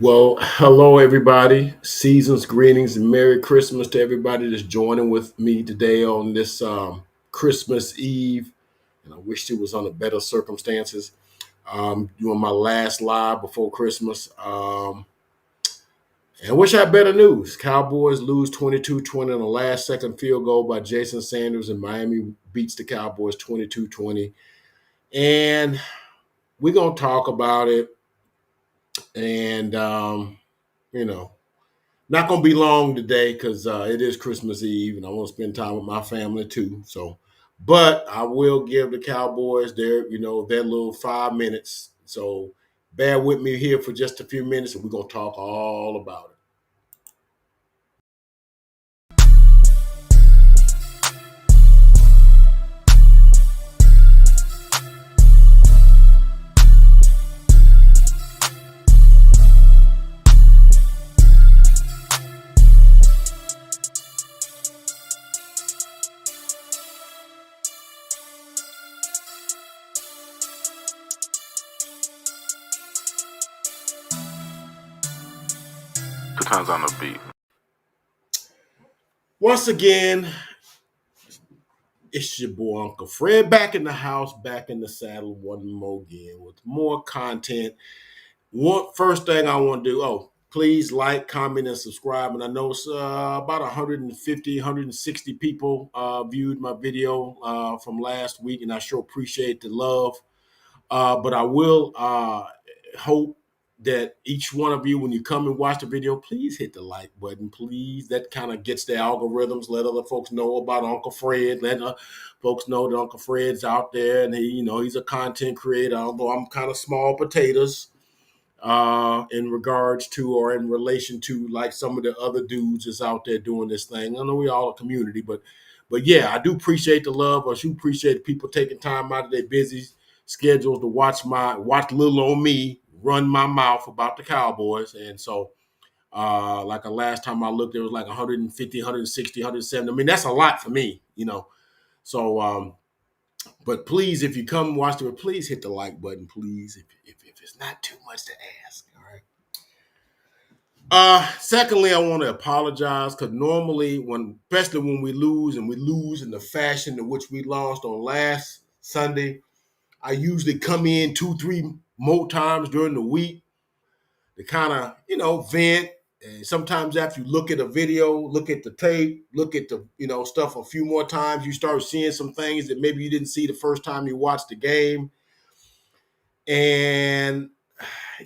Well, hello everybody. Season's greetings and Merry Christmas to everybody that's joining with me today on this Christmas Eve. And I wish it was under better circumstances. Doing my last live before Christmas. And I wish I had better news. Cowboys lose 22-20 on the last second field goal by Jason Sanders, and Miami beats the Cowboys 22-20. And we're going to talk about it. And, you know, not gonna be long today because it is Christmas Eve, and I want to spend time with my family too. So, but I will give the Cowboys their little 5 minutes. So, bear with me here for just a few minutes, and we're gonna talk all about it. 2 times on the beat. Once again, it's your boy Uncle Fred back in the house, back in the saddle, one more again with more content. One first thing I want to do. Oh, please like, comment, and subscribe. And I know it's about 150, 160 people viewed my video from last week, and I sure appreciate the love. But I will hope that each one of you, when you come and watch the video, please hit the like button. Please, that kind of gets the algorithms. Let other folks know about Uncle Fred. Let folks know that Uncle Fred's out there, and he's a content creator. Although I'm kind of small potatoes in regards to or in relation to like some of the other dudes that's out there doing this thing. I know we all a community, but yeah, I do appreciate the love. I do appreciate people taking time out of their busy schedules to watch little on me run my mouth about the Cowboys. And so like the last time I looked, there was like 150, 160, 170. I mean, that's a lot for me. So but please, if you come and watch it, please hit the like button, please, if it's not too much to ask. All right. Secondly, I want to apologize because normally especially when we lose and we lose in the fashion in which we lost on last Sunday, I usually come in 2, 3 more times during the week to kind of, vent. And sometimes after you look at a video, look at the tape, look at the, stuff a few more times, you start seeing some things that maybe you didn't see the first time you watched the game. And,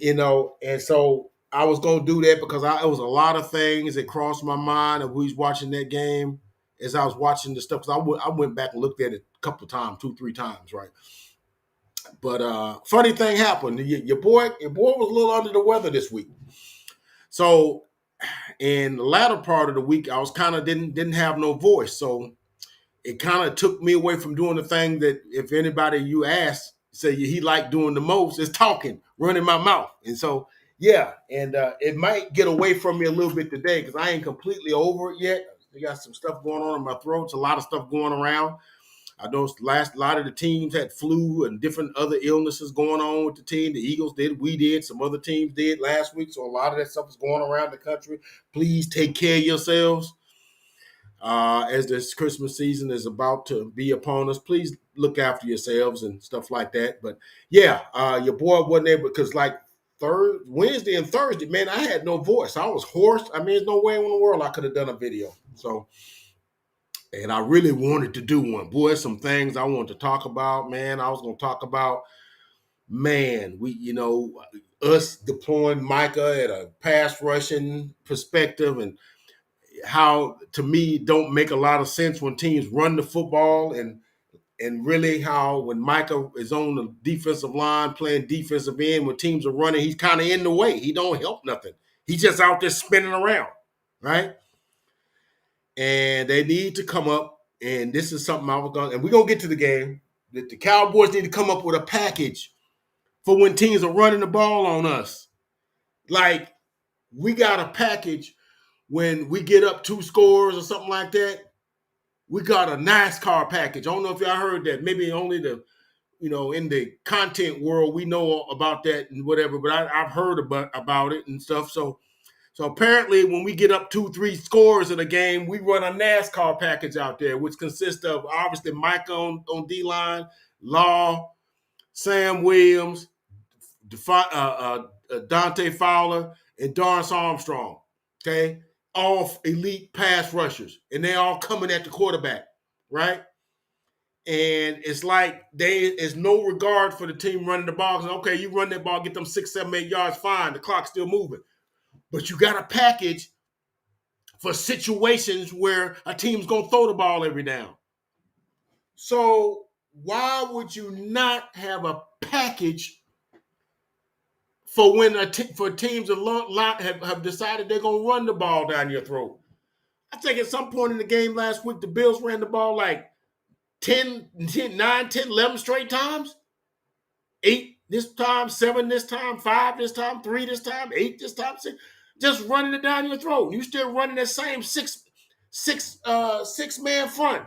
and so I was going to do that because it was a lot of things that crossed my mind of who's watching that game as I was watching the stuff. Because I went back and looked at it a couple of times, 2, 3 times, right? But funny thing happened. Your boy was a little under the weather this week. So in the latter part of the week, I was kind of didn't have no voice. So it kind of took me away from doing the thing that if anybody you ask, say he liked doing the most is talking, running my mouth. And so, yeah, and it might get away from me a little bit today because I ain't completely over it yet. I got some stuff going on in my throat. It's a lot of stuff going around. I know a lot of the teams had flu and different other illnesses going on with the team. The Eagles did, we did, some other teams did last week. So a lot of that stuff is going around the country. Please take care of yourselves. As this Christmas season is about to be upon us, please look after yourselves and stuff like that. But yeah, your boy wasn't able because like Wednesday and Thursday, man, I had no voice. I was hoarse. I mean, there's no way in the world I could have done a video. So, and I really wanted to do one. Boy, some things I wanted to talk about, man. I was going to talk about, man, us deploying Micah at a pass rushing perspective and how to me don't make a lot of sense when teams run the football and really how when Micah is on the defensive line playing defensive end when teams are running, he's kind of in the way. He don't help nothing. He's just out there spinning around, right? And they need to come up, and this is something I was going, and we're gonna get to the game. That the Cowboys need to come up with a package for when teams are running the ball on us. Like we got a package when we get up 2 scores or something like that. We got a NASCAR package. I don't know if y'all heard that. Maybe only the in the content world, we know about that and whatever. But I've heard about it and stuff. So apparently, when we get up 2-3 scores in a game, we run a NASCAR package out there, which consists of obviously Micah on D line, Law, Sam Williams, Dante Fowler, and Dorrance Armstrong. Okay, all elite pass rushers, and they all coming at the quarterback, right? And it's like is no regard for the team running the ball. Okay, you run that ball, get them 6, 7, 8 yards, fine. The clock's still moving, but you got a package for situations where a team's gonna throw the ball every down. So why would you not have a package for when for teams have decided they're gonna run the ball down your throat? I think at some point in the game last week, the Bills ran the ball like 9, 10, 11 straight times. 8 this time, 7 this time, 5 this time, 3 this time, 8 this time, 6. Just running it down your throat. You still running that same six man front,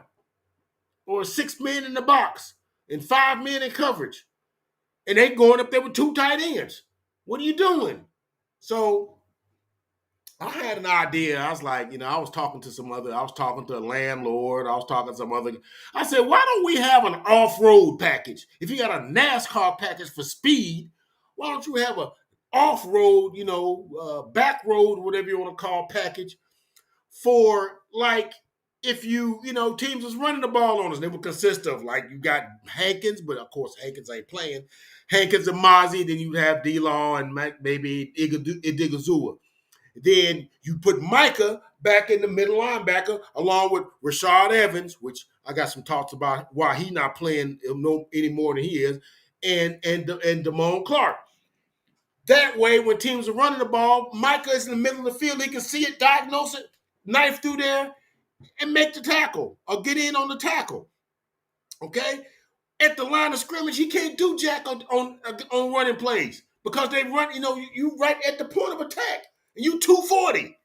or 6 men in the box and 5 men in coverage, and they going up there with 2 tight ends. What are you doing? So I had an idea. I was like, I was talking to a landlord. I was talking to some other. I said, why don't we have an off-road package? If you got a NASCAR package for speed, why don't you have a off-road, back road, whatever you want to call package for, like, if teams is running the ball on us. They would consist of, like, you got Hankins, but of course Hankins ain't playing. Hankins and Mozzie, then you have D-Law and maybe Idigazua. Then you put Micah back in the middle linebacker along with Rashad Evans, which I got some thoughts about why he's not playing any more than he is, and Damone Clark. That way, when teams are running the ball, Micah is in the middle of the field. He can see it, diagnose it, knife through there, and make the tackle or get in on the tackle. Okay? At the line of scrimmage, he can't do jack on running plays because they run, you right at the point of attack. And you 240.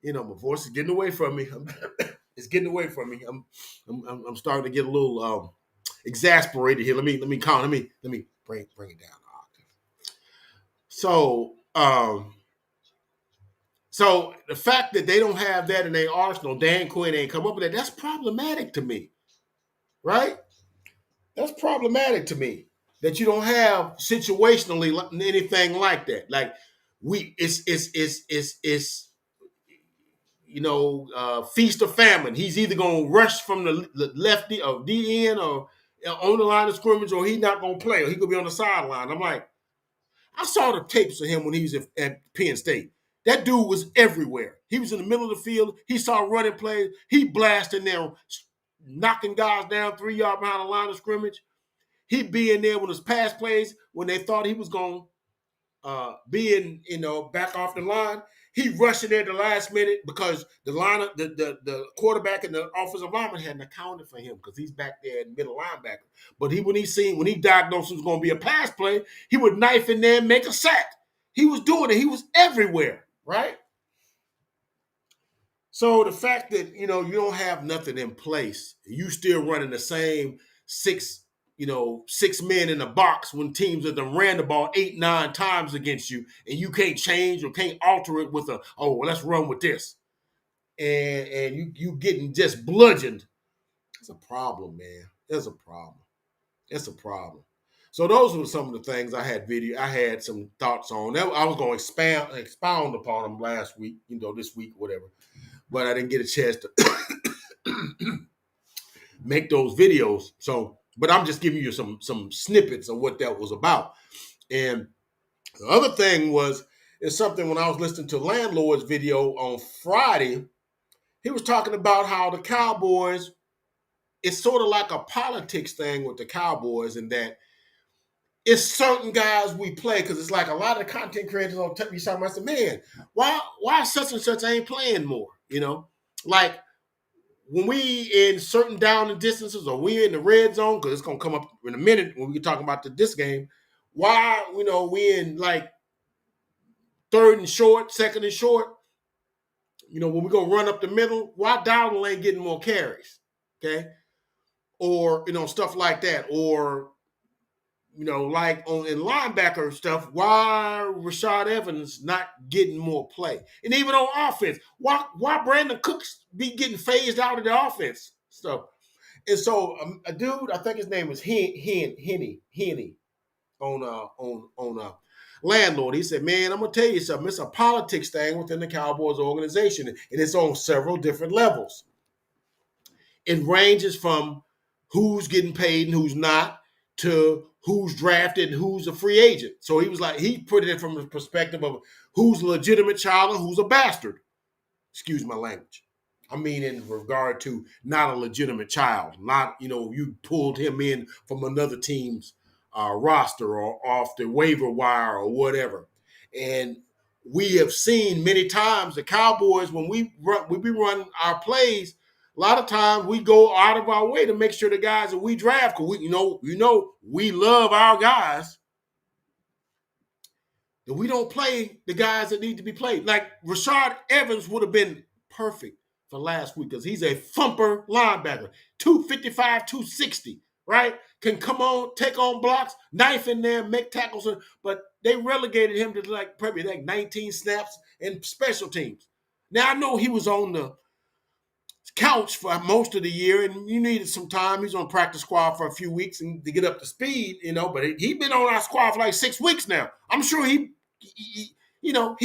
My voice is getting away from me. It's getting away from me. I'm starting to get a little exasperated here. Let me bring it down. So the fact that they don't have that in their arsenal, Dan Quinn ain't come up with that. That's problematic to me, right? That's problematic to me that you don't have situationally anything like that. Like it's feast or famine. He's either going to rush from the lefty or DN or on the line of scrimmage, or he's not going to play, or he could be on the sideline. I'm like, I saw the tapes of him when he was at Penn State. That dude was everywhere. He was in the middle of the field. He saw running plays. He blasted there, knocking guys down 3 yards behind the line of scrimmage. He'd be in there when his pass plays, when they thought he was going to be in, back off the line. He rushed in there at the last minute because the quarterback and the offensive lineman hadn't accounted for him because he's back there in middle linebacker. But when he diagnosed it was going to be a pass play, he would knife in there and make a sack. He was doing it. He was everywhere, right? So the fact that, you don't have nothing in place, you still running the same 6 men in the box when teams have done ran the ball 8, 9 times against you, and you can't change or can't alter it with let's run with this. And you getting just bludgeoned. It's a problem, man. It's a problem. It's a problem. So those were some of the things I had some thoughts on. I was going to expound upon them last week, this week, whatever. But I didn't get a chance to make those videos. But I'm just giving you some snippets of what that was about. And the other thing is something when I was listening to Landlord's video on Friday, he was talking about how the Cowboys, it's sort of like a politics thing with the Cowboys, in that it's certain guys we play, because it's like a lot of the content creators on TV talking about, I said, man, why such and such ain't playing more? Like when we in certain down and distances, or we in the red zone, because it's gonna come up in a minute when we talk about this game. Why we in like 3rd and short, 2nd and short? When we gonna run up the middle, why Dowdle ain't getting more carries? Okay, or stuff like that, or like in linebacker stuff, why Rashad Evans not getting more play? And even on offense, why Brandon Cooks be getting phased out of the offense stuff? And so a dude, I think his name is Henny on landlord. He said, "Man, I'm gonna tell you something. It's a politics thing within the Cowboys organization, and it's on several different levels. It ranges from who's getting paid and who's not to who's drafted and who's a free agent." So he was like, he put it in from the perspective of who's a legitimate child and who's a bastard. Excuse my language. I mean, in regard to not a legitimate child, not, you pulled him in from another team's roster or off the waiver wire or whatever. And we have seen many times the Cowboys, when we be running our plays, a lot of times we go out of our way to make sure the guys that we draft, because we love our guys, that we don't play the guys that need to be played. Like Rashad Evans would have been perfect for last week because he's a thumper linebacker, 255, 260, right? Can come on, take on blocks, knife in there, make tackles. But they relegated him to probably 19 snaps and special teams. Now, I know he was on the couch for most of the year, and you needed some time. He's on practice squad for a few weeks and to get up to speed, but he's been on our squad for like 6 weeks now. I'm sure he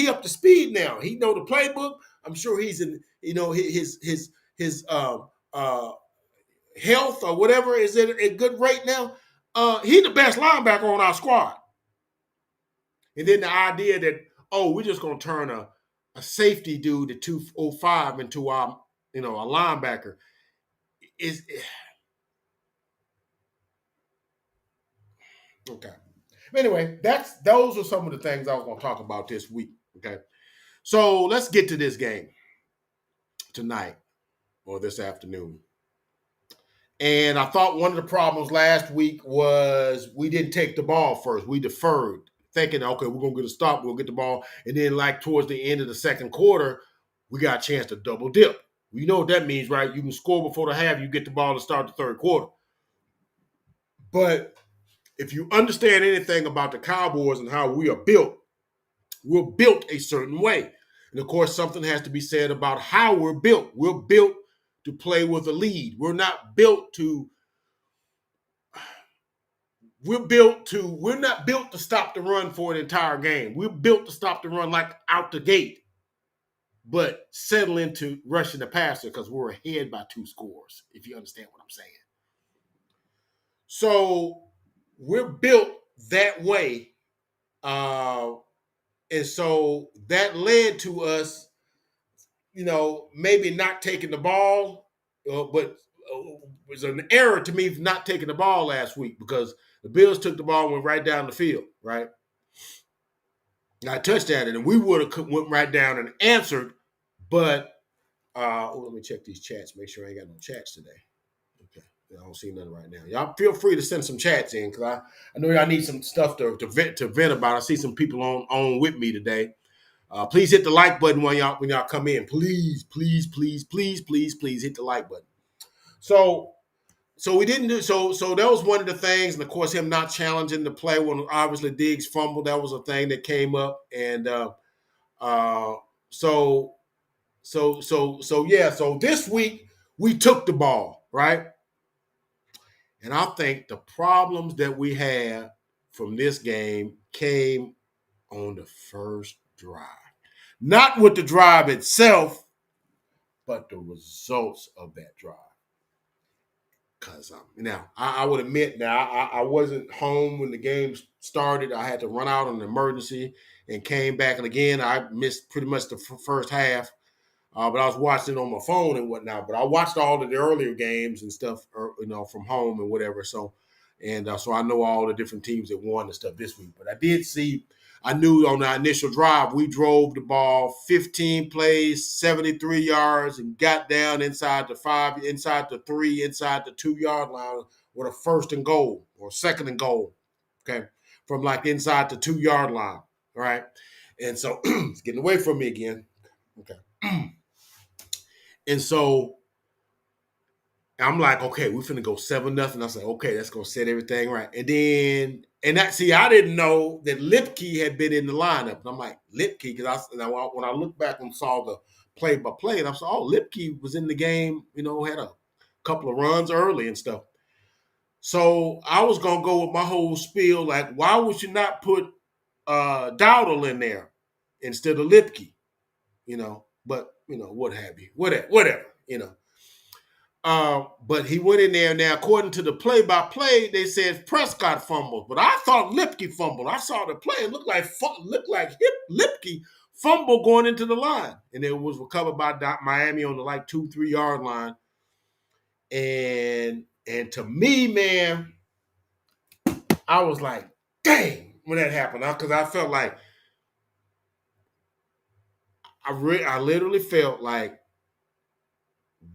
up to speed now. He know the playbook. I'm sure he's in, his health or whatever is at a good rate now. He's the best linebacker on our squad. And then the idea that, we're just going to turn a safety dude at 205 into our, a linebacker is okay. Anyway, those are some of the things I was going to talk about this week. Okay. So let's get to this game tonight or this afternoon. And I thought one of the problems last week was we didn't take the ball first. We deferred, thinking, okay, we're going to get a stop. We'll get the ball. And then towards the end of the second quarter, we got a chance to double dip. You know what that means, right? You can score before the half. You get the ball to start the third quarter. But if you understand anything about the Cowboys and how we are built, we're built a certain way. And of course, something has to be said about how we're built. We're built to play with a lead. We're not built to stop the run for an entire game. We're built to stop the run out the gate, but settle into rushing the passer because we're ahead by 2 scores, if you understand what I'm saying. So we're built that way. And so that led to us, maybe not taking the ball, but it was an error to me not taking the ball last week because the Bills took the ball and went right down the field, right? I touched at it, and we would have went right down and answered, but let me check these chats, make sure I ain't got no chats today. Okay, I don't see nothing right now. Y'all feel free to send some chats in because I know y'all need some stuff to vent about. I see some people on with me today. Please hit the like button when y'all come in. Please, please, please, please, please, please hit the like button. So we didn't do so that was one of the things, and of course him not challenging the play when obviously Diggs fumbled, that was a thing that came up. And so this week we took the ball, right? And I think the problems that we had from this game came on the first drive. Not with the drive itself, but the results of that drive. Because now I would admit now I wasn't home when the game started. I had to run out on an emergency and came back. And again, I missed pretty much the first half. But I was watching it on my phone and whatnot. But I watched all of the earlier games and stuff, from home and whatever. So I know all the different teams that won and stuff this week. But I knew on the initial drive, we drove the ball 15 plays, 73 yards, and got down inside the 5, inside the 3, inside the 2-yard line with a first and goal or second and goal, okay, from inside the 2-yard line, all right? And so it's getting away from me again, okay. And so I'm like, okay, we're finna go 7-0. I said, okay, that's gonna set everything right. And then, and that, see, I didn't know that Lipke had been in the lineup. And I'm like, Lipke, because when I looked back and saw the play by play, and I saw, oh, Lipke was in the game, had a couple of runs early and stuff. So I was gonna go with my whole spiel, like, why would you not put Dowdle in there instead of Lipke? But what have you, whatever. But he went in there. Now, according to the play-by-play, they said Prescott fumbled, but I thought Lipke fumbled. I saw the play; it looked like Lipke fumbled going into the line, and it was recovered by Miami on the 2-3 yard line. And to me, man, I was like, dang, when that happened, because I felt like I literally felt like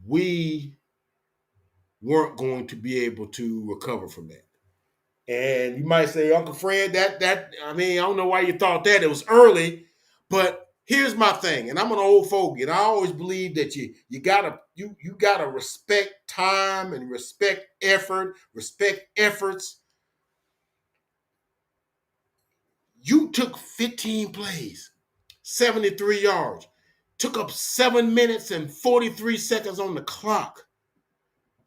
we weren't going to be able to recover from that. And you might say, Uncle Fred, that I mean, I don't know why you thought that. It was early, but here's my thing, and I'm an old fogey, and I always believe that you gotta respect time and respect effort, respect efforts. You took 15 plays, 73 yards, took up 7 minutes and 43 seconds on the clock.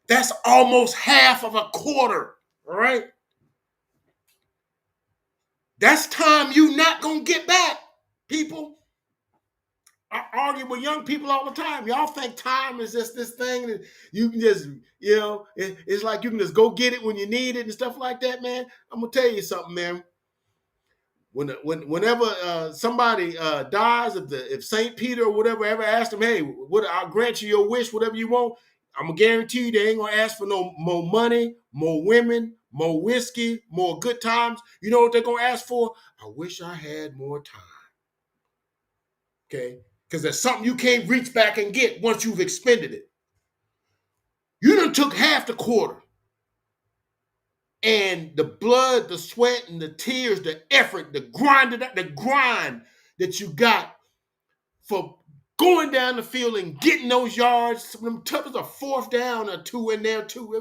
That's almost half of a quarter, all right? That's time you not gonna get back, people. I argue with young people all the time. Y'all think time is just this thing that you can just, it's like you can just go get it when you need it and stuff like that, man. I'm gonna tell you something, man. Whenever somebody dies, if Saint Peter or whatever ever asked them, hey, what I'll grant you your wish, whatever you want, I'm gonna guarantee you they ain't gonna ask for no more money, more women, more whiskey, more good times. You know what they're gonna ask for? I wish I had more time. Okay? Because there's something you can't reach back and get once you've expended it. You done took half the quarter. And the blood, the sweat, and the tears, the effort, the grind that you got for going down the field and getting those yards. Some of them tough as a fourth down or two in there too.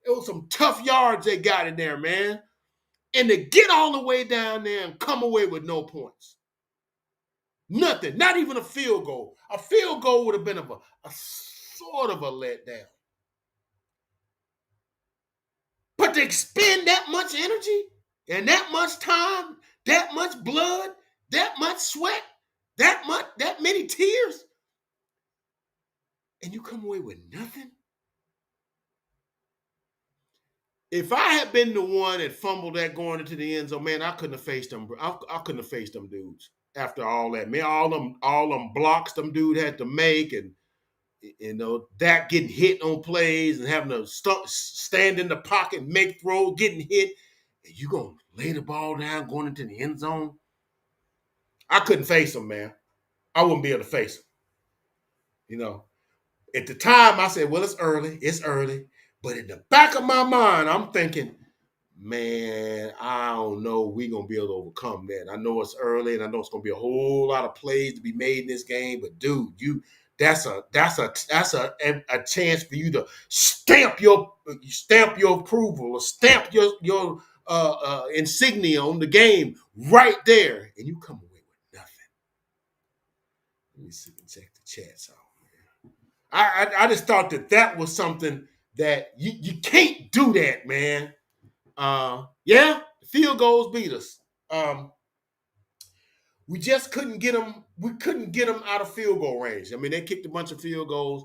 It was some tough yards they got in there, man. And to get all the way down there and come away with no points. Nothing, not even a field goal. A field goal would have been a sort of a letdown. But to expend that much energy and that much time, that much blood, that much sweat, that many tears, and you come away with nothing? If I had been the one that fumbled that going into the end zone, man, I couldn't have faced them. I couldn't have faced them dudes after all that. Man, all them blocks them dude had to make, and that getting hit on plays and having to stand in the pocket, make throws, getting hit, and you gonna lay the ball down going into the end zone? I couldn't face them, man. I wouldn't be able to face them. At the time, I said, well, it's early. But in the back of my mind, I'm thinking, man, I don't know we're going to be able to overcome that. I know it's early, and I know it's going to be a whole lot of plays to be made in this game. But, dude, that's a chance for you to stamp your approval or stamp your insignia on the game right there. And you come away with nothing. Let me see and check the chats out. I just thought that was something that you can't do that, man. Yeah, field goals beat us. We just couldn't get them. We couldn't get them out of field goal range. I mean, they kicked a bunch of field goals,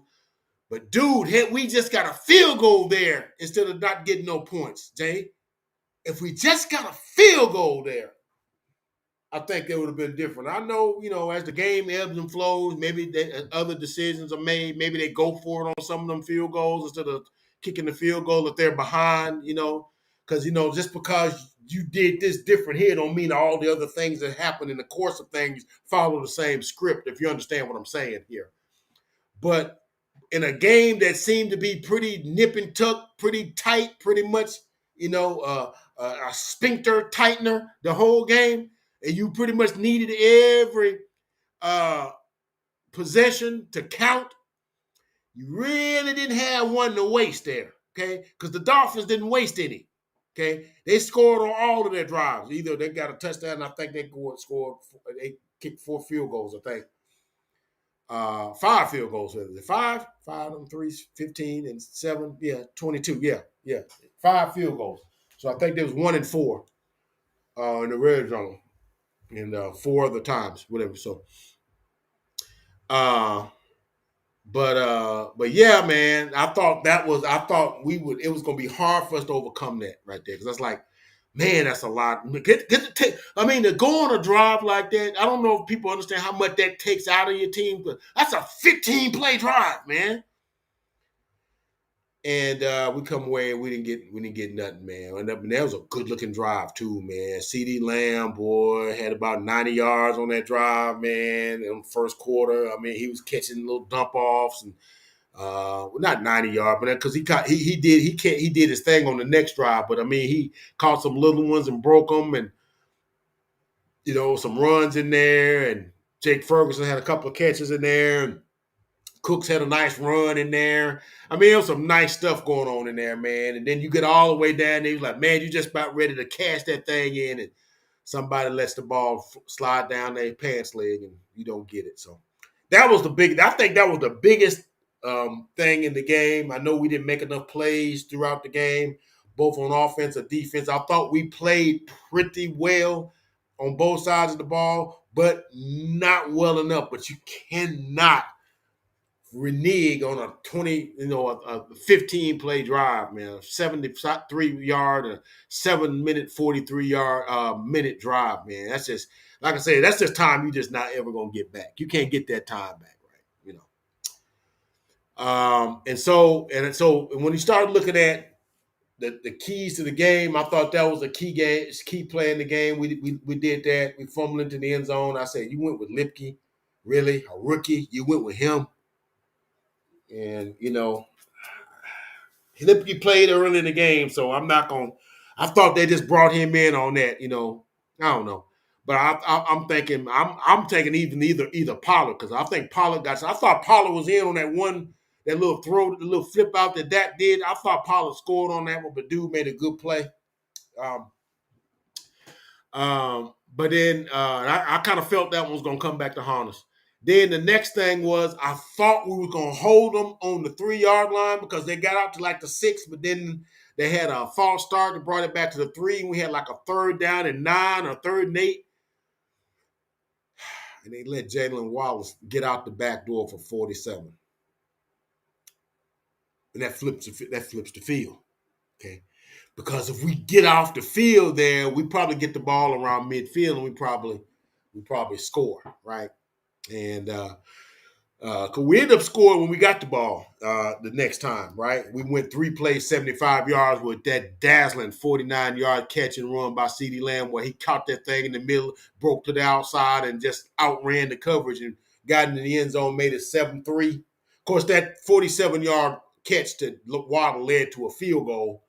but dude, we just got a field goal there instead of not getting no points. Jay, if we just got a field goal there, I think it would have been different. I know, as the game ebbs and flows, maybe other decisions are made. Maybe they go for it on some of them field goals instead of kicking the field goal if they're behind, because, just because you did this different here don't mean all the other things that happen in the course of things follow the same script, if you understand what I'm saying here. But in a game that seemed to be pretty nip and tuck, pretty tight, pretty much, a sphincter tightener the whole game, and you pretty much needed every possession to count, You really didn't have one to waste there, okay? Because the Dolphins didn't waste any, okay? They scored on all of their drives. Either they got a touchdown, and I think they kicked 4 field goals, I think. 5 field goals. Was it five? Five and threes, 15 and 7. Yeah, 22. Yeah. 5 field goals. So I think there was 1 and 4 in the red zone, and 4 other times, whatever. So, uh, but yeah, man, I thought we would. It was gonna be hard for us to overcome that right there because that's like, man, that's a lot. I mean, to go on a drive like that, I don't know if people understand how much that takes out of your team, but that's a 15 play drive, man. And we come away and we didn't get nothing, man. And that was a good looking drive too, man. CD Lamb, boy, had about 90 yards on that drive, man. In the first quarter, I mean, he was catching little dump offs and well, not 90 yards, but because he did his thing on the next drive. But I mean, he caught some little ones and broke them, and some runs in there. And Jake Ferguson had a couple of catches in there, and Cooks had a nice run in there. I mean, there was some nice stuff going on in there, man. And then you get all the way down there, you're like, man, you just about ready to cash that thing in, and somebody lets the ball slide down their pants leg, and you don't get it. So I think that was the biggest thing in the game. I know we didn't make enough plays throughout the game, both on offense and defense. I thought we played pretty well on both sides of the ball, but not well enough. But you cannot renege on a 20, a 15 play drive, man, a 73-yard, a 7-minute, 43-yard minute drive, man. That's just, like I said, that's just time you just not ever gonna get back. You can't get that time back, right? And so when you started looking at the keys to the game, I thought that was a key play in the game. We did that. We fumbled into the end zone. I said, you went with Lipke, really, a rookie. You went with him. And he played early in the game, so I'm not going. I thought they just brought him in on that. I don't know, but I'm thinking I'm taking either Pollard because I think Pollard got. I thought Pollard was in on that little throw, the little flip out that did. I thought Pollard scored on that one, but dude made a good play. Um, but then I kind of felt that one was going to come back to haunt us. Then the next thing was I thought we were going to hold them on the 3-yard line because they got out to like the 6, but then they had a false start and brought it back to the 3, and we had like a 3rd down and 9 or 3rd and 8. And they let Jalen Wallace get out the back door for 47. And that flips the field. Okay. Because if we get off the field there, we probably get the ball around midfield and we probably score, right? And cause we ended up scoring when we got the ball the next time, right? We went 3 plays, 75 yards with that dazzling 49-yard catch and run by CeeDee Lamb where he caught that thing in the middle, broke to the outside, and just outran the coverage and got into the end zone, made it 7-3. Of course, that 47-yard catch to Waddle led to a field goal.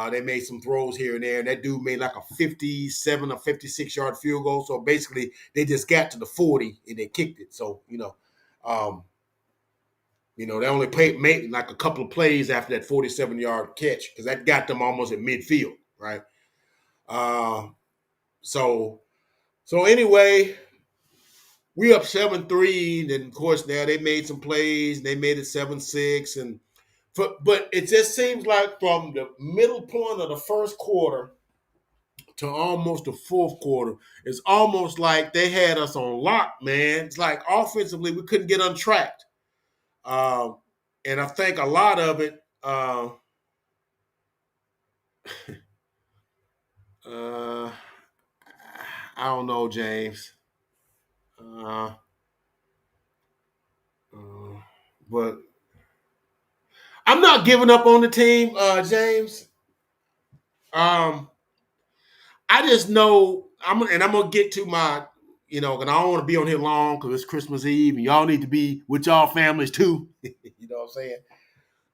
They made some throws here and there, and that dude made like a 57 or 56-yard field goal. So basically, they just got to the 40 and they kicked it. So they only made like a couple of plays after that 47-yard catch because that got them almost at midfield, right? So anyway, we up 7-3. Then of course now they made some plays. They made it 7-6 and. But it just seems like from the middle point of the first quarter to almost the fourth quarter, it's almost like they had us on lock, man. It's like offensively, we couldn't get untracked. And I think a lot of it, I don't know, James. But I'm not giving up on the team, James. I just know I'm gonna get to my, and I don't want to be on here long because it's Christmas Eve and y'all need to be with y'all families too. You know what I'm saying?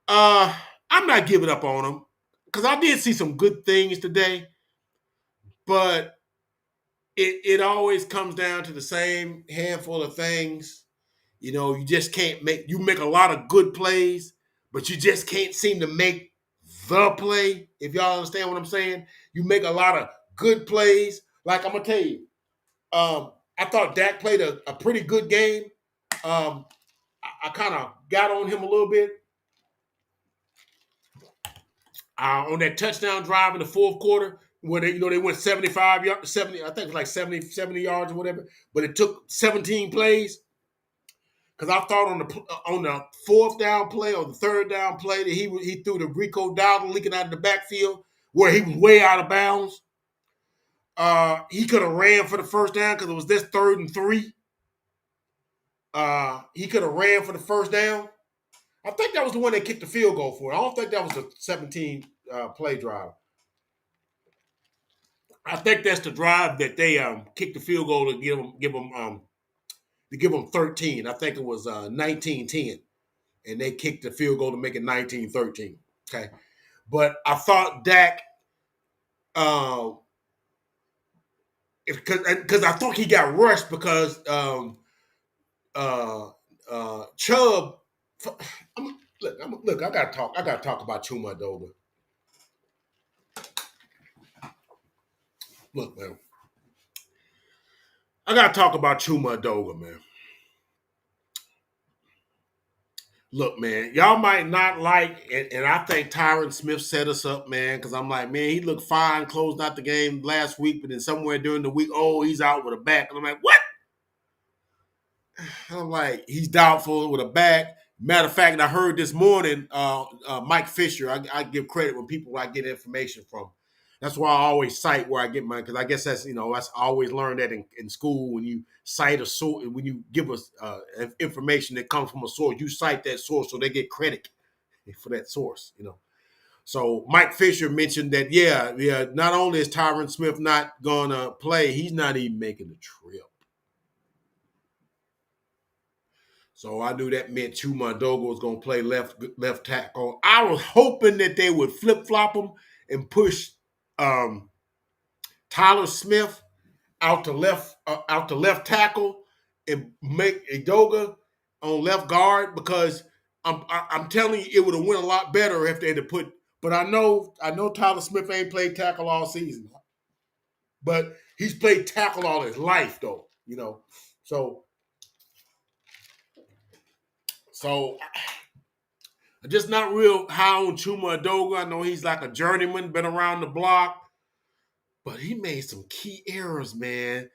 I'm not giving up on them because I did see some good things today, but it always comes down to the same handful of things. You just can't you make a lot of good plays, but you just can't seem to make the play. If y'all understand what I'm saying, you make a lot of good plays. Like I'm gonna tell you, I thought Dak played a pretty good game. I kind of got on him a little bit on that touchdown drive in the fourth quarter where they went 75 yards, 70, I think it was like 70 yards or whatever, but it took 17 plays. Because I thought on the fourth down play or the third down play that he threw the Rico Dowdle leaking out of the backfield where he was way out of bounds. He could have ran for the first down because it was this 3rd and 3. He could have ran for the first down. I think that was the one they kicked the field goal for. I don't think that was the 17 play drive. I think that's the drive that they kicked the field goal to give them 13. I think it was 19-10. And they kicked the field goal to make it 19-13. Okay. But I thought Dak, because I thought he got rushed because Chubb. Look, I gotta talk about Chuma Doga. Look, man, I gotta talk about Chuma Doga, man. Look, man, y'all might not like, and I think Tyron Smith set us up, man, because I'm like, man, he looked fine, closed out the game last week, but then somewhere during the week, he's out with a back. And I'm like, what? I'm like, he's doubtful with a back. Matter of fact, I heard this morning, Mike Fisher, I give credit when people I get information from. That's why I always cite where I get mine, because I guess that's I always learned that in school. When you cite a source, when you give us information that comes from a source, you cite that source so they get credit for that source. So Mike Fisher mentioned that not only is Tyron Smith not gonna play, he's not even making the trip. So I knew that meant Chuma Doga was gonna play left tackle. I was hoping that they would flip flop him and push Tyler Smith out to left tackle and make Doga on left guard, because I'm telling you, it would have went a lot better if they had put. But I know Tyler Smith ain't played tackle all season, but he's played tackle all his life though. So I'm just not real high on Chuma Doga. I know he's like a journeyman, been around the block, but he made some key errors, man.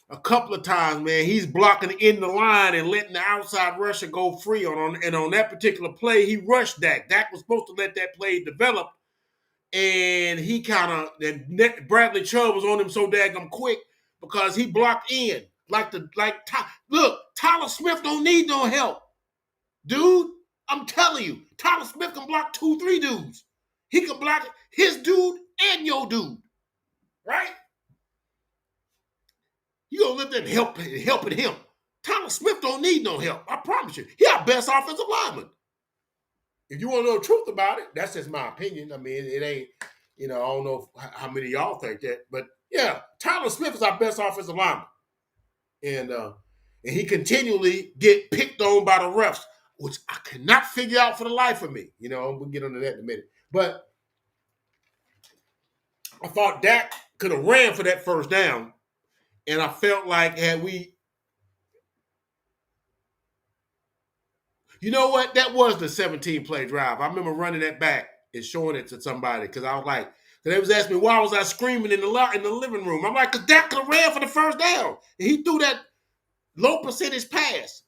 A couple of times, man, he's blocking in the line and letting the outside rusher go free. And on that particular play, he rushed Dak. Dak was supposed to let that play develop, and he Bradley Chubb was on him so daggum quick because he blocked in. Look, Tyler Smith don't need no help. Dude, I'm telling you, Tyler Smith can block 2-3 dudes. He can block his dude and your dude, right? You gonna let them helping him. Tyler Smith don't need no help. I promise you. He our best offensive lineman. If you want to know the truth about it, that's just my opinion. I mean, it ain't, I don't know how many of y'all think that, but yeah, Tyler Smith is our best offensive lineman. And he continually get picked on by the refs, which I cannot figure out for the life of me. We'll get into that in a minute. But I thought Dak could have ran for that first down. And I felt like had we, you know what? That was the 17 play drive. I remember running that back and showing it to somebody because I was like, they was asking me why was I screaming in the living room. I'm like, because Dak could have ran for the first down. And he threw that low percentage pass.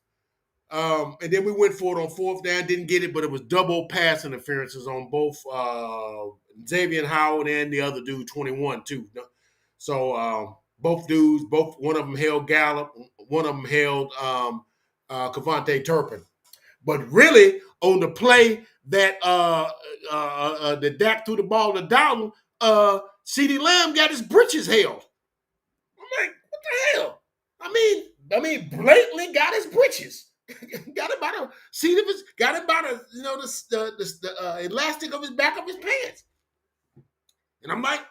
And then we went for it on fourth down, didn't get it, but it was double pass interferences on both Xavier Howard and the other dude, 21 too. So both dudes, one of them held Gallup, one of them held Kevontae Turpin. But really, on the play that the Dak threw the ball to Dowdle, CeeDee Lamb got his britches held. I'm like, what the hell? I mean, blatantly got his britches. Got it by the seat of his, got it by the elastic of his back of his pants. And I'm like,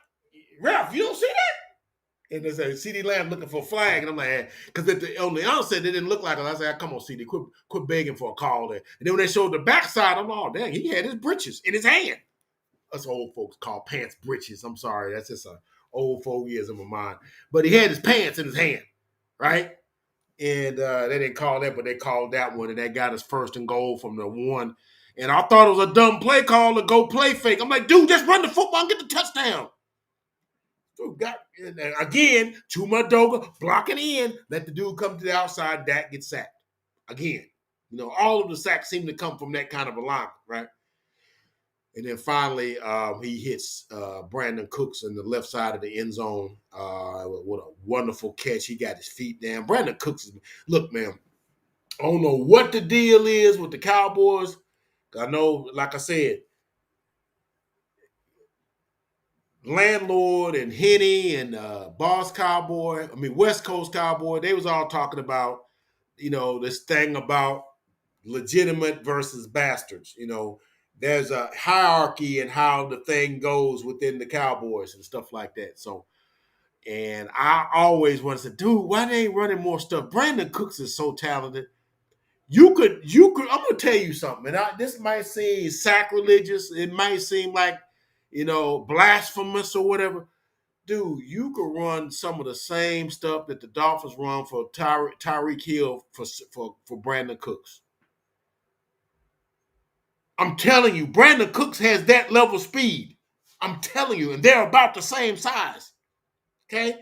Ralph, you don't see that? And they say CD Lamb looking for a flag, and I'm like, because on the onset they didn't look like it. I said, come on, CD, quit begging for a call there. And then when they showed the backside, I'm like, oh dang, he had his britches in his hand. Us old folks call pants britches. I'm sorry, that's just a old fogies in my mind. But he had his pants in his hand, right? And they didn't call that, but they called that one, and that got us first and goal from the one. And I thought it was a dumb play call to go play fake. I'm like, dude, just run the football and get the touchdown. Dude, again, Chumadoga blocking in, let the dude come to the outside, Dak gets sacked. Again, all of the sacks seem to come from that kind of a line, right? And then finally, he hits Brandon Cooks in the left side of the end zone. What a wonderful catch. He got his feet down. Brandon Cooks, look, man, I don't know what the deal is with the Cowboys. I know, like I said, Landlord and Henny and West Coast Cowboy, they was all talking about, this thing about legitimate versus bastards. There's a hierarchy in how the thing goes within the Cowboys and stuff like that. So, and I always want to say, dude, why they ain't running more stuff? Brandon Cooks is so talented. You could. I'm gonna tell you something, and this might seem sacrilegious. It might seem like, blasphemous or whatever. Dude, you could run some of the same stuff that the Dolphins run for Tyreek Hill for Brandon Cooks. I'm telling you, Brandon Cooks has that level of speed. I'm telling you, and they're about the same size. Okay?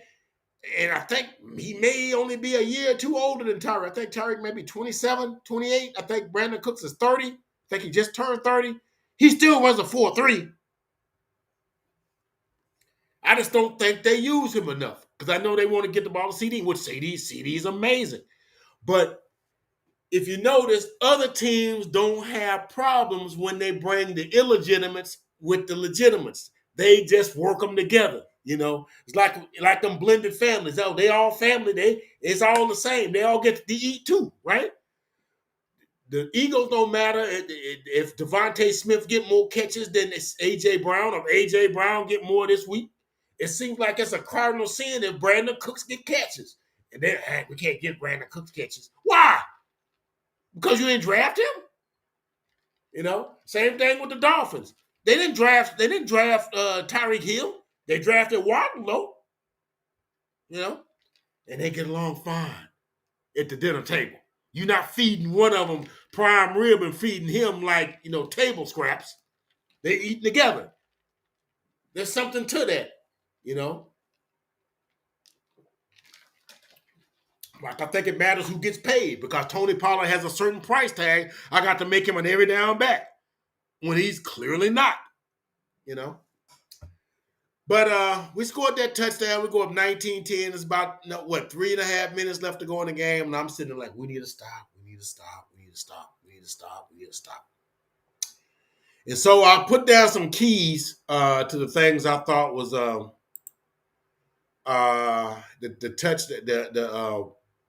And I think he may only be a year or two older than Tyreek. I think Tyreek may be 27, 28. I think Brandon Cooks is 30. I think he just turned 30. He still runs a 4.3. I just don't think they use him enough because I know they want to get the ball to CD, which CD is amazing. But if you notice, other teams don't have problems when they bring the illegitimates with the legitimates. They just work them together. It's like them blended families. Oh, they all family. It's all the same. They all get to eat too, right? The Eagles don't matter if Devontae Smith get more catches than A.J. Brown, or A.J. Brown get more this week. It seems like it's a cardinal sin if Brandon Cooks get catches. And then, we can't get Brandon Cooks catches. Why? Because you didn't draft him? Same thing with the Dolphins. They didn't draft Tyreek Hill. They drafted Waddle, and they get along fine at the dinner table. You're not feeding one of them prime rib and feeding him like, table scraps. They eat together. There's something to that, Like, I think it matters who gets paid because Tony Pollard has a certain price tag. I got to make him an every down back when he's clearly not, But we scored that touchdown. We go up 19-10. It's about, 3.5 minutes left to go in the game. And I'm sitting there like, we need to stop. We need to stop. We need to stop. We need to stop. We need to stop. And so I put down some keys to the things I thought was the touch,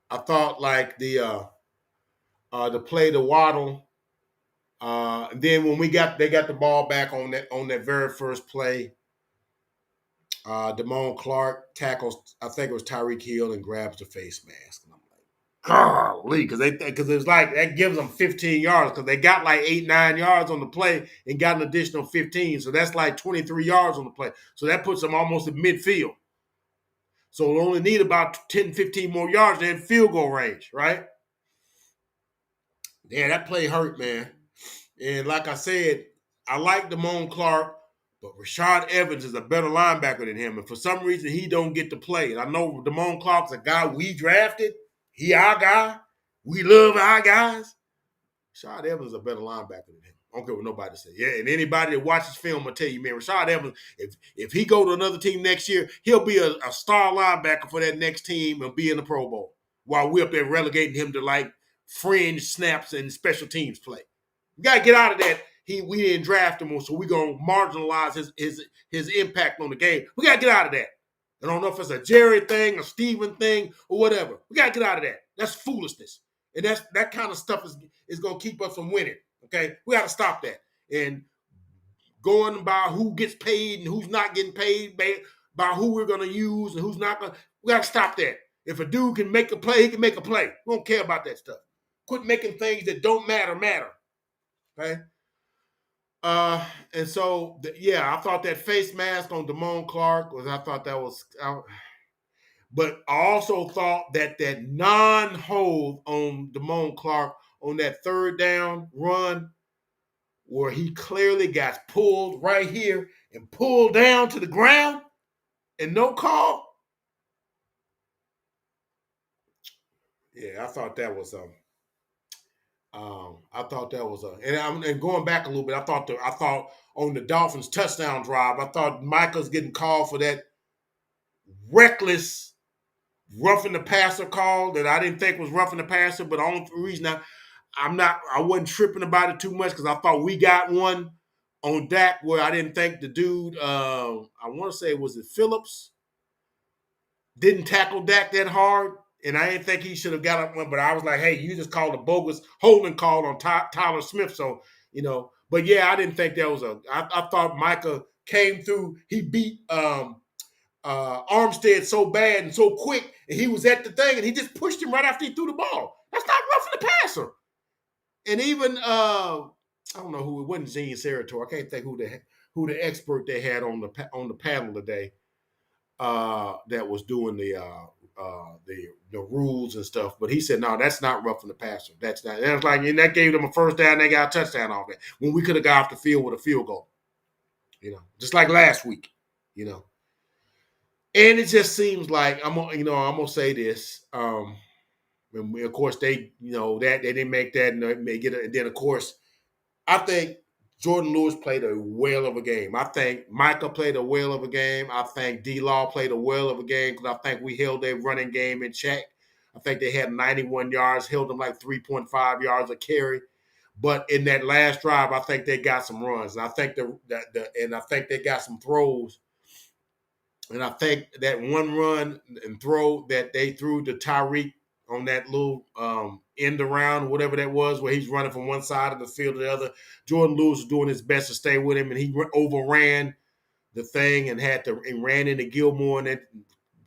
I thought like the play, the waddle. And then when they got the ball back on that very first play, Damone Clark tackles, I think it was Tyreek Hill, and grabs the face mask. And I'm like, golly, because it was like that gives them 15 yards because they got like 8-9 yards on the play and got an additional 15. So that's like 23 yards on the play. So that puts them almost at midfield. So we only need about 10, 15 more yards in field goal range, right? Yeah, that play hurt, man. And like I said, I like Damone Clark, but Rashad Evans is a better linebacker than him. And for some reason, he don't get to play. And I know Damone Clark's a guy we drafted. He our guy. We love our guys. Rashad Evans is a better linebacker than him. I don't care what nobody says. Yeah, and anybody that watches film will tell you, man, Rashad Evans, if he go to another team next year, he'll be a star linebacker for that next team and be in the Pro Bowl while we're up there relegating him to like fringe snaps and special teams play. We got to get out of that. We didn't draft him, so we're going to marginalize his impact on the game. We got to get out of that. I don't know if it's a Jerry thing, a Steven thing, or whatever. We got to get out of that. That's foolishness. And that kind of stuff is going to keep us from winning. Okay? We got to stop that. And going by who gets paid and who's not getting paid about who we're going to use and who's not going to. We got to stop that. If a dude can make a play, he can make a play. We don't care about that stuff. Quit making things that don't matter. Okay? And so, yeah, I thought that face mask on Damone Clark I thought that was. But I also thought that non-hold on Damone Clark on that third down run where he clearly got pulled right here and pulled down to the ground and no call. Yeah, I thought that was and going back a little bit, I thought on the Dolphins touchdown drive, I thought Michael's getting called for that reckless roughing the passer call that I didn't think was roughing the passer, but the only reason I wasn't tripping about it too much because I thought we got one on Dak where I didn't think the dude, I want to say was it Phillips, didn't tackle Dak that hard, and I didn't think he should have got up one. But I was like, hey, you just called a bogus holding call on Tyler Smith, so you know. But yeah, I didn't think that was I thought Micah came through. He beat Armstead so bad and so quick, and he was at the thing, and he just pushed him right after he threw the ball. That's not roughing the passer. And even I don't know who it wasn't Gene Serator. I can't think who the expert they had on the panel today that was doing the rules and stuff. But he said, no, that's not roughing the passer. That's not. And it was like, and that gave them a first down. They got a touchdown off that when we could have got off the field with a field goal. You know, just like last week. You know, and it just seems like I'm gonna say this. And of course that they didn't make that, and they get it. And then of course, I think Jordan Lewis played a whale of a game. I think Micah played a whale of a game. I think D-Law played a whale of a game because I think we held their running game in check. I think they had 91 yards, held them like 3.5 yards a carry. But in that last drive, I think they got some runs. And I think I think they got some throws. And I think that one run and throw that they threw to Tyreek on that little end around, whatever that was, where he's running from one side of the field to the other. Jordan Lewis was doing his best to stay with him, and he overran the thing and ran into Gilmore, and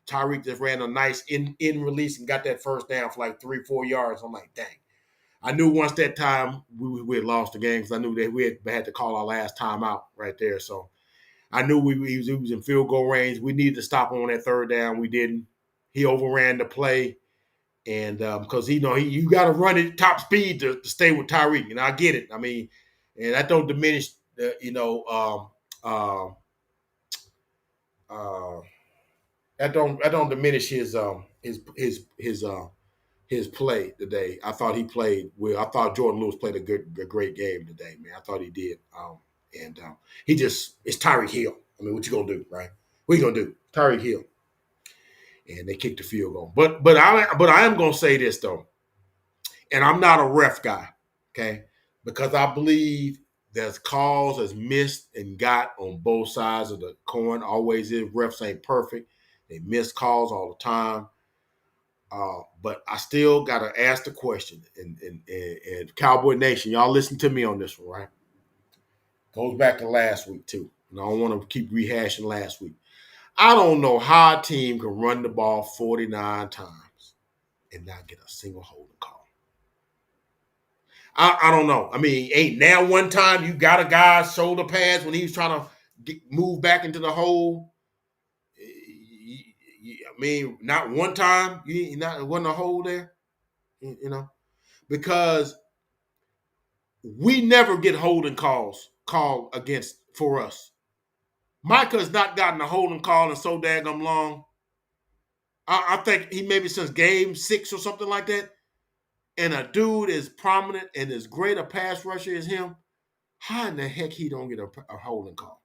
Tyreek just ran a nice in release and got that first down for like 3-4 yards. I'm like, dang. I knew once that time we had lost the game because I knew that we had to call our last time out right there. So I knew he was in field goal range. We needed to stop him on that third down. We didn't. He overran the play. And because you got to run at top speed to stay with Tyreek, and I get it. I mean, and that don't diminish that don't diminish his play today. I thought he played well. I thought Jordan Lewis played a great game today, man. I thought he did. And he just it's Tyreek Hill. I mean, what you gonna do, right? What you gonna do, Tyreek Hill? And they kicked the field goal. But I am gonna say this though, and I'm not a ref guy, okay? Because I believe there's calls that's missed and got on both sides of the coin. Always is. Refs ain't perfect. They miss calls all the time. But I still gotta ask the question. And Cowboy Nation, y'all listen to me on this one, right? Goes back to last week too. And I don't want to keep rehashing last week. I don't know how a team can run the ball 49 times and not get a single holding call. I don't know. I mean, ain't now one time you got a guy's shoulder pads when he was trying to move back into the hole. I mean, not one time. It wasn't a hole there, because we never get holding calls called against for us. Micah has not gotten a holding call in so daggum long. I think he maybe since game 6 or something like that. And a dude as prominent and as great a pass rusher as him, how in the heck he don't get a holding call?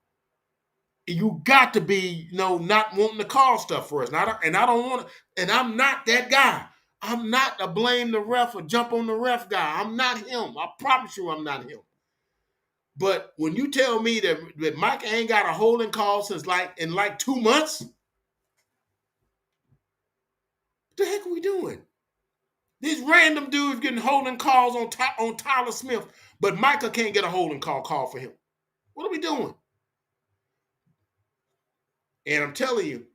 You got to be, not wanting to call stuff for us. And I don't want to, and I'm not that guy. I'm not a blame the ref or jump on the ref guy. I'm not him. I promise you I'm not him. But when you tell me that Mike ain't got a holding call since in 2 months, what the heck are we doing? These random dudes getting holding calls on Tyler Smith, but Micah can't get a holding call for him. What are we doing? And I'm telling you,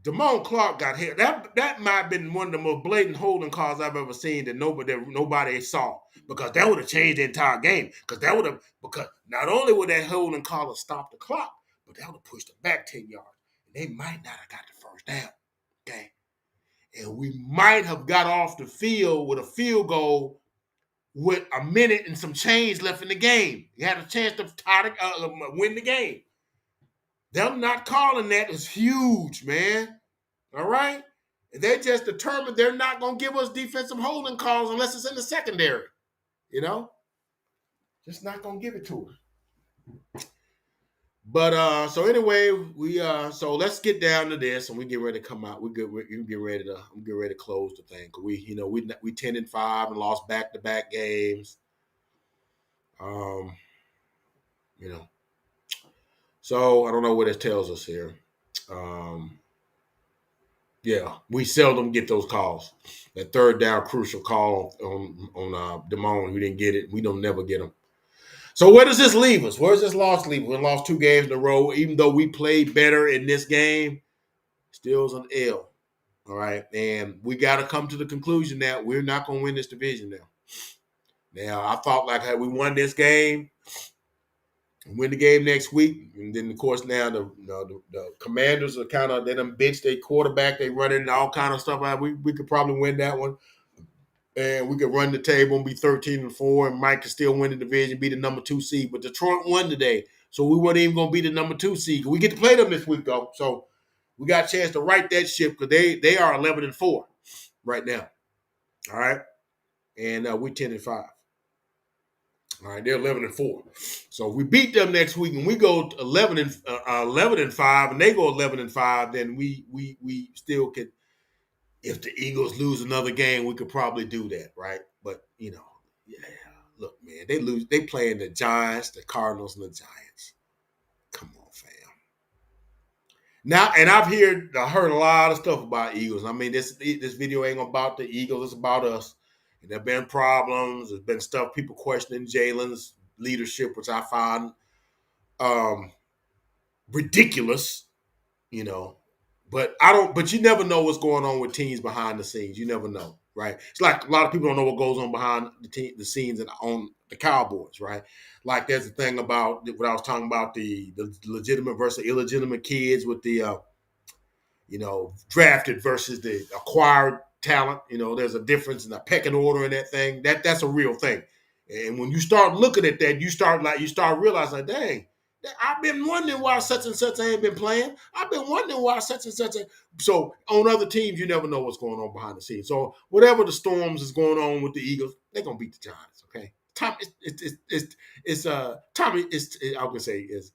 Damone Clark got hit. That might have been one of the most blatant holding calls I've ever seen that nobody saw, because that would have changed the entire game. Because not only would that holding call have stopped the clock, but that would have pushed it back 10 yards. And they might not have got the first down. Okay. And we might have got off the field with a field goal with a minute and some change left in the game. You had a chance to win the game. Them not calling that is huge, man. All right? They just determined they're not going to give us defensive holding calls unless it's in the secondary. You know? Just not going to give it to us. But so anyway, so let's get down to this and we get ready to come out. We get ready to close the thing. Cause we 10-5 and lost back-to-back games. You know. So I don't know what it tells us here. Yeah, we seldom get those calls. That third down crucial call on Damone, we didn't get it. We don't never get them. So where does this leave us? Where does this loss leave us? We lost 2 games in a row. Even though we played better in this game, still is an L. All right, and we got to come to the conclusion that we're not going to win this division now. Now, I thought like had we won this game, win the game next week, and then of course now the Commanders are kind of, they done bitch their quarterback, they running all kind of stuff. We could probably win that one, and we could run the table and be 13-4, and Mike could still win the division, be the number 2 seed. But Detroit won today, so we weren't even gonna be the number 2 seed. We get to play them this week though, so we got a chance to right that ship because they are 11-4 right now. All right, and we're 10-5. All right, they're 11-4. So if we beat them next week and we go 11-5, and they go 11-5, then we still could. If the Eagles lose another game, we could probably do that, right? But yeah, look, man, they playing the Giants, the Cardinals, and the Giants. Come on, fam. Now, and I heard a lot of stuff about Eagles. I mean, this video ain't about the Eagles; it's about us. And there have been problems. There's been stuff, people questioning Jalen's leadership, which I find ridiculous, you know. But you never know what's going on with teams behind the scenes. You never know, right? It's like a lot of people don't know what goes on behind the scenes and on the Cowboys, right? Like there's a thing about what I was talking about, the legitimate versus illegitimate kids with the drafted versus the acquired talent. There's a difference in the pecking order in that thing. That's a real thing. And when you start looking at that, you start realizing, like, dang, I've been wondering why such and such ain't been playing. I've been wondering why such and such. So on other teams, you never know what's going on behind the scenes. So whatever the storms is going on with the Eagles, they're gonna beat the Giants. Okay, Tommy. I would say is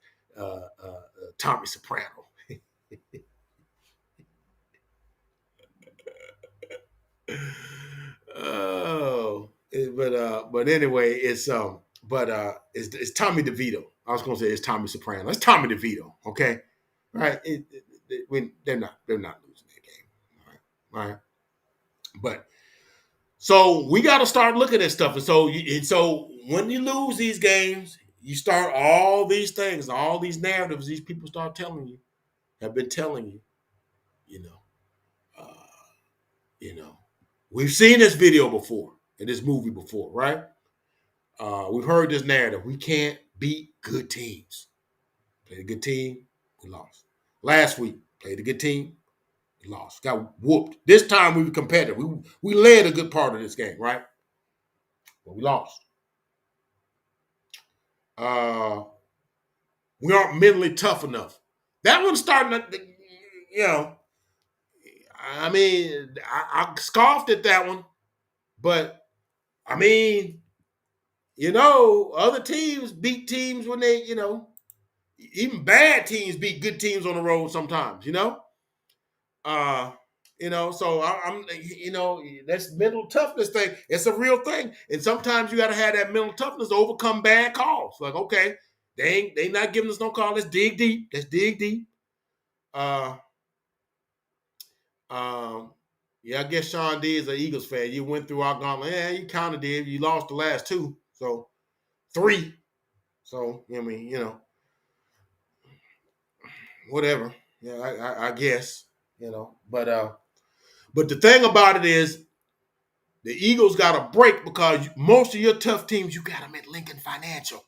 Tommy Soprano. Oh, but anyway, it's Tommy DeVito. I was gonna say it's Tommy Soprano. It's Tommy DeVito. Okay, right? They're not losing that game. All right. But so we got to start looking at stuff, and so when you lose these games, you start all these things, all these narratives. These people start telling you, have been telling you, you know, uh, you know. We've seen this video before, in this movie before, right? We've heard this narrative. We can't beat good teams. Played a good team, we lost. Last week, played a good team, we lost. Got whooped. This time we were competitive. We led a good part of this game, right? But we lost. We aren't mentally tough enough. That one's starting to, I mean, I scoffed at that one, but I mean, other teams beat teams when they, even bad teams beat good teams on the road sometimes, Uh, so I'm, that's mental toughness thing. It's a real thing. And sometimes you got to have that mental toughness to overcome bad calls. Like, okay, they not giving us no call. Let's dig deep. Uh, yeah, I guess Sean D is an Eagles fan. You went through our gauntlet. Yeah, you kind of did. You lost the last 2. So 3. So, I mean, whatever. Yeah, I guess, but the thing about it is the Eagles got a break because most of your tough teams, you got them at Lincoln Financial.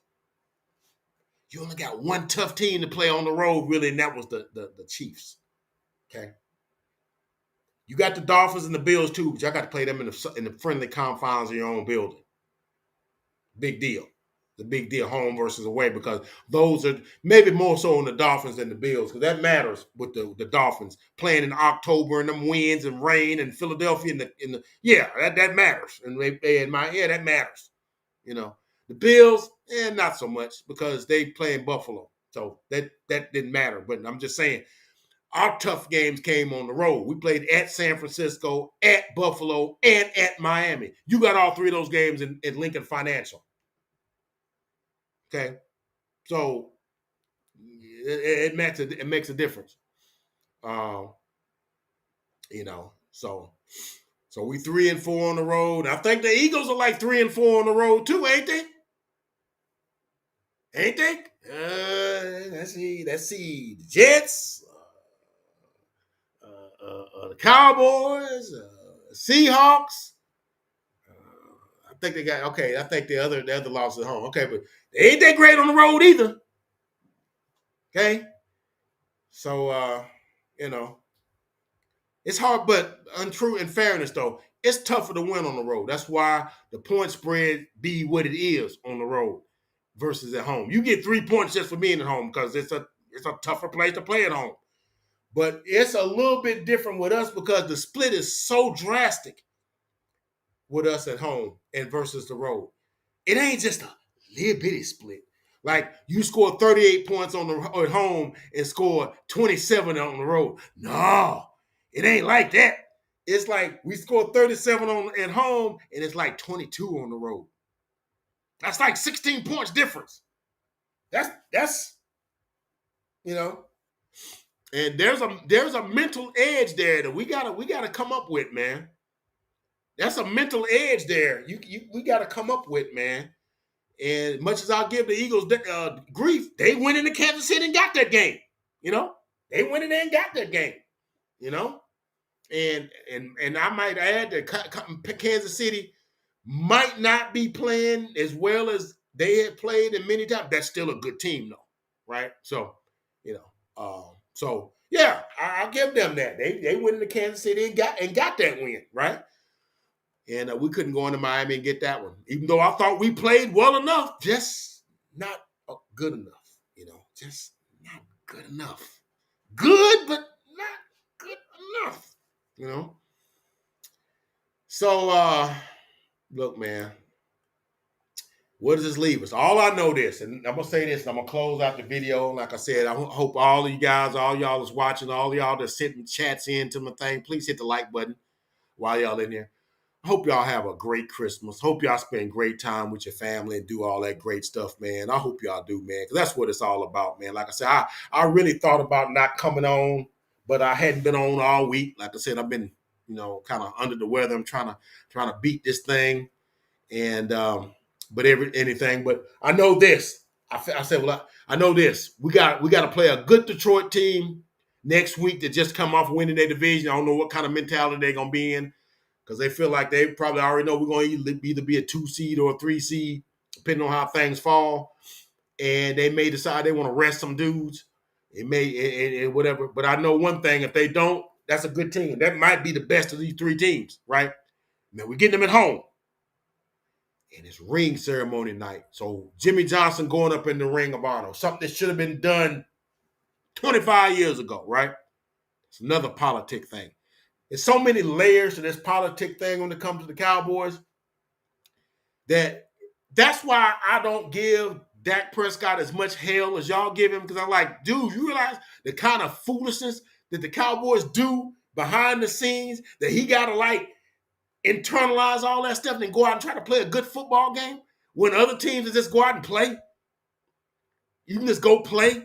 You only got one tough team to play on the road, really, and that was the Chiefs. Okay. You got the Dolphins and the Bills too, but y'all got to play them in the friendly confines of your own building. Big deal. The big deal, home versus away, because those are maybe more so on the Dolphins than the Bills, because that matters with the Dolphins playing in October and them winds and rain and Philadelphia that matters, and they in my that matters. The Bills, not so much because they play in Buffalo, so that didn't matter. But I'm just saying, our tough games came on the road. We played at San Francisco, at Buffalo, and at Miami. You got all three of those games in Lincoln Financial. Okay, so it makes a difference. Um, so we 3-4 on the road. I think the Eagles are like 3-4 on the road too, ain't they? Ain't they? Let's see. The Jets, the Cowboys, Seahawks. I think they got okay. I think the other loss at home. Okay, but they ain't that great on the road either. Okay, so it's hard, but untrue. In fairness, though, it's tougher to win on the road. That's why the point spread be what it is on the road versus at home. You get 3 points just for being at home because it's a tougher place to play at home. But it's a little bit different with us because the split is so drastic with us at home and versus the road. It ain't just a little bitty split. Like you score 38 points at home and score 27 on the road. No, it ain't like that. It's like we score 37 at home and it's like 22 on the road. That's like 16 points difference. That's and there's a mental edge there that we gotta come up with, man. That's a mental edge there. We gotta come up with, man. And much as I'll give the Eagles grief, they went into Kansas City and got that game. They went in there and got that game. And I might add that Kansas City might not be playing as well as they had played in many times. That's still a good team, though, right? So, I'll give them that. They went into Kansas City and got that win, right? And we couldn't go into Miami and get that one, even though I thought we played well enough, just not good enough. Just not good enough. Good, but not good enough. So, look, man, where does this leave us? All I know this, and I'm going to say this, and I'm going to close out the video. Like I said, I hope all of you guys, all y'all is watching, all y'all that's sending chats into my thing, please hit the like button while y'all in there. I hope y'all have a great Christmas. Hope y'all spend great time with your family and do all that great stuff, man. I hope y'all do, man, because that's what it's all about, man. Like I said, I really thought about not coming on, but I hadn't been on all week. Like I said, I've been, kind of under the weather. I'm trying to beat this thing, and but I know this. I said, well, I know this. We got to play a good Detroit team next week that just come off winning their division. I don't know what kind of mentality they're gonna be in, because they feel like they probably already know we're going to either be a 2 seed or a 3 seed, depending on how things fall. And they may decide they want to rest some dudes. It may, and whatever. But I know one thing: if they don't, that's a good team. That might be the best of these 3 teams, right? Now we're getting them at home, and it's ring ceremony night. So Jimmy Johnson going up in the Ring of Honor, something that should have been done 25 years ago, right? It's another politic thing. There's so many layers to this politic thing when it comes to the Cowboys that's why I don't give Dak Prescott as much hell as y'all give him, because I'm like, dude, you realize the kind of foolishness that the Cowboys do behind the scenes, that he got to like internalize all that stuff and then go out and try to play a good football game when other teams just go out and play? You can just go play.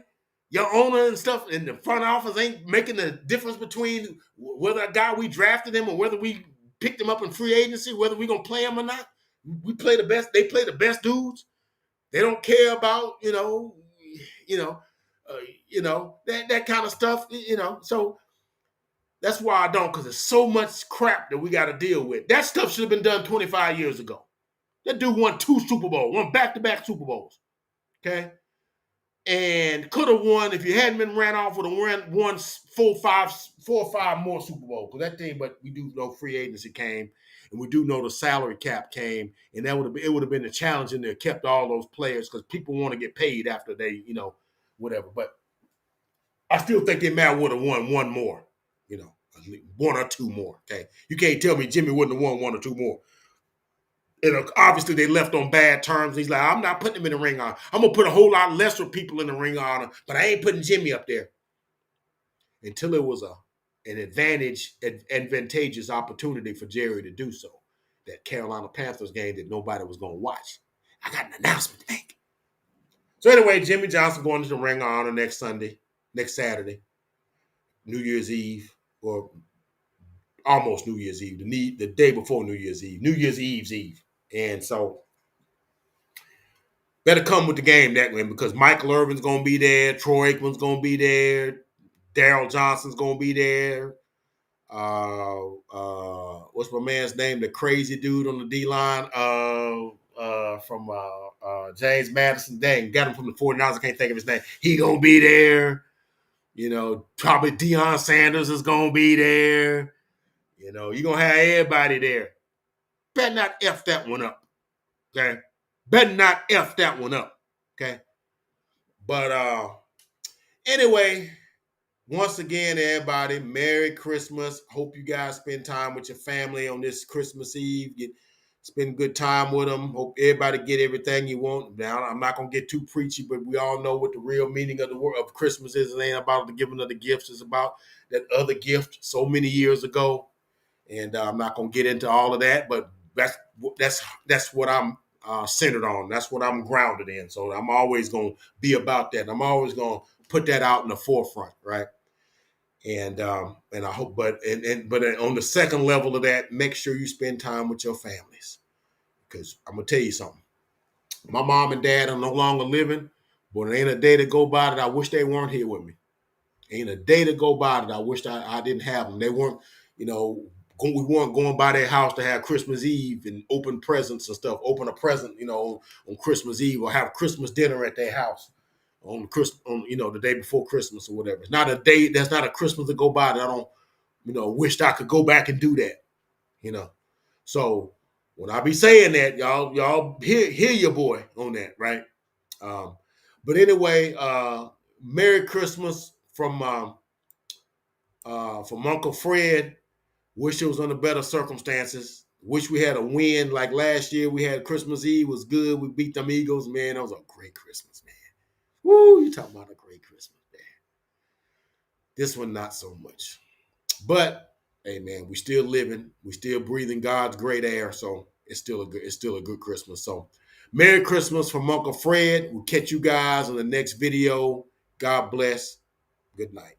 Your owner and stuff in the front office ain't making the difference between whether a guy we drafted him or whether we picked him up in free agency, whether we're going to play him or not. We play the best. They play the best dudes. They don't care about, uh, that kind of stuff. So that's why I don't, because there's so much crap that we got to deal with. That stuff should have been done 25 years ago. That dude won 2 Super Bowls, won back-to-back Super Bowls. Okay, and could have won if you hadn't been ran off. Would have won 4 or 5 more Super Bowls. Because that thing, but we do know free agency came, and we do know the salary cap came, and it would have been a challenge in there, kept all those players because people want to get paid after they, whatever. But I still think they might would have won one more, 1 or 2 more. Okay, you can't tell me Jimmy wouldn't have won 1 or 2 more. And obviously they left on bad terms. He's like, I'm not putting him in the ring honor. I'm gonna put a whole lot lesser people in the ring honor, but I ain't putting Jimmy up there until it was an advantageous opportunity for Jerry to do so. That Carolina Panthers game that nobody was gonna watch. I got an announcement to make. So anyway, Jimmy Johnson going to the ring of honor next Saturday, New Year's Eve, or almost New Year's Eve, the day before New Year's Eve, New Year's Eve's Eve. And so better come with the game that way because Michael Irvin's going to be there. Troy Aikman's going to be there. Daryl Johnson's going to be there. What's my man's name? The crazy dude on the D-line from James Madison. Dang, got him from the 49ers. I can't think of his name. He going to be there. Probably Deion Sanders is going to be there. You're going to have everybody there. Better not F that one up. Okay? Better not F that one up. Okay? But anyway, once again, everybody, Merry Christmas. Hope you guys spend time with your family on this Christmas Eve. Spend good time with them. Hope everybody get everything you want. Now, I'm not going to get too preachy, but we all know what the real meaning of of Christmas is. It ain't about the giving of the gifts. It's about that other gift so many years ago. And I'm not going to get into all of that, but that's what I'm centered on. That's what I'm grounded in. So I'm always going to be about that. I'm always going to put that out in the forefront, right? And I hope, but on the second level of that, make sure you spend time with your families, because I'm gonna tell you something. My mom and dad are no longer living, but it ain't a day to go by that I wish they weren't here with me. Ain't a day to go by that I wished I didn't have them. They weren't, we weren't going by their house to have Christmas Eve and open presents and stuff. Open a present, on Christmas Eve, or have Christmas dinner at their house on the day before Christmas or whatever. It's not a day. That's not a Christmas to go by that I don't, wished I could go back and do that. So when I be saying that, y'all hear your boy on that, right? But anyway, Merry Christmas from Uncle Fred. Wish it was under better circumstances. Wish we had a win like last year. We had Christmas Eve was good. We beat them Eagles, man. That was a great Christmas, man. Woo, you talking about a great Christmas, man. This one, not so much. But hey, man, we still living. We still breathing God's great air. So it's still a good Christmas. So Merry Christmas from Uncle Fred. We'll catch you guys on the next video. God bless. Good night.